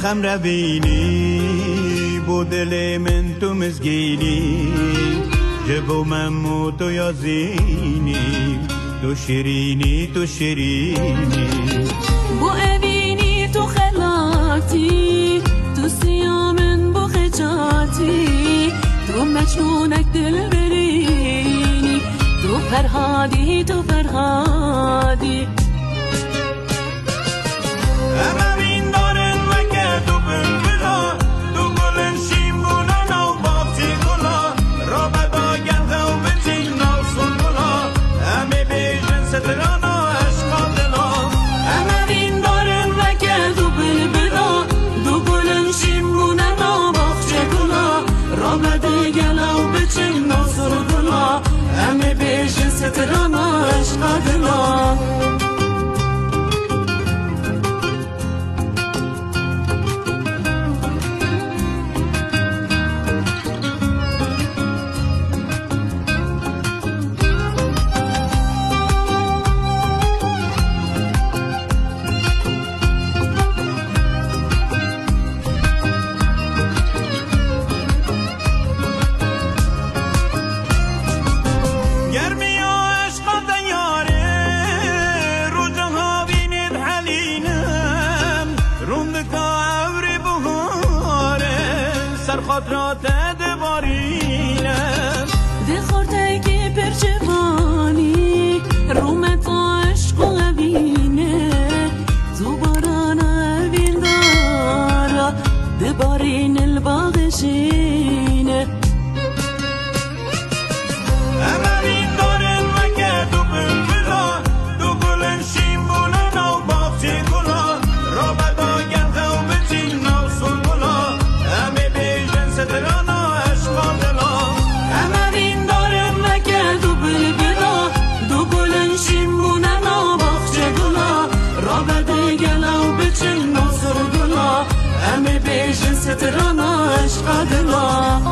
خم روینی بو دل من تو مزگینی جبو من تو یازینی تو شیرینی تو شیرینی بو اوینی تو خلاتی تو سیامن بو خجاتی تو مجنونک دل برینی تو فرهادی تو فرهادی سترنا عشق دلا خاطرات دبارینم ده خورتگی پرچوانی رومت عشق و غبینه تو باران اوین دارا دبارین الباغشینه امرین دارن مکه تو بلبلا تو گلن شیمبولا نو باقچه گلا را بدا گرده و بچین نو سنگلا همه بیجن سترانا عشق دلا امرین دارن مکه تو بلبلا تو گلن شیمبولا نو باقچه گلا را بدا گلا و بچین نو سنگلا همه بیجن سترانا عشق دلا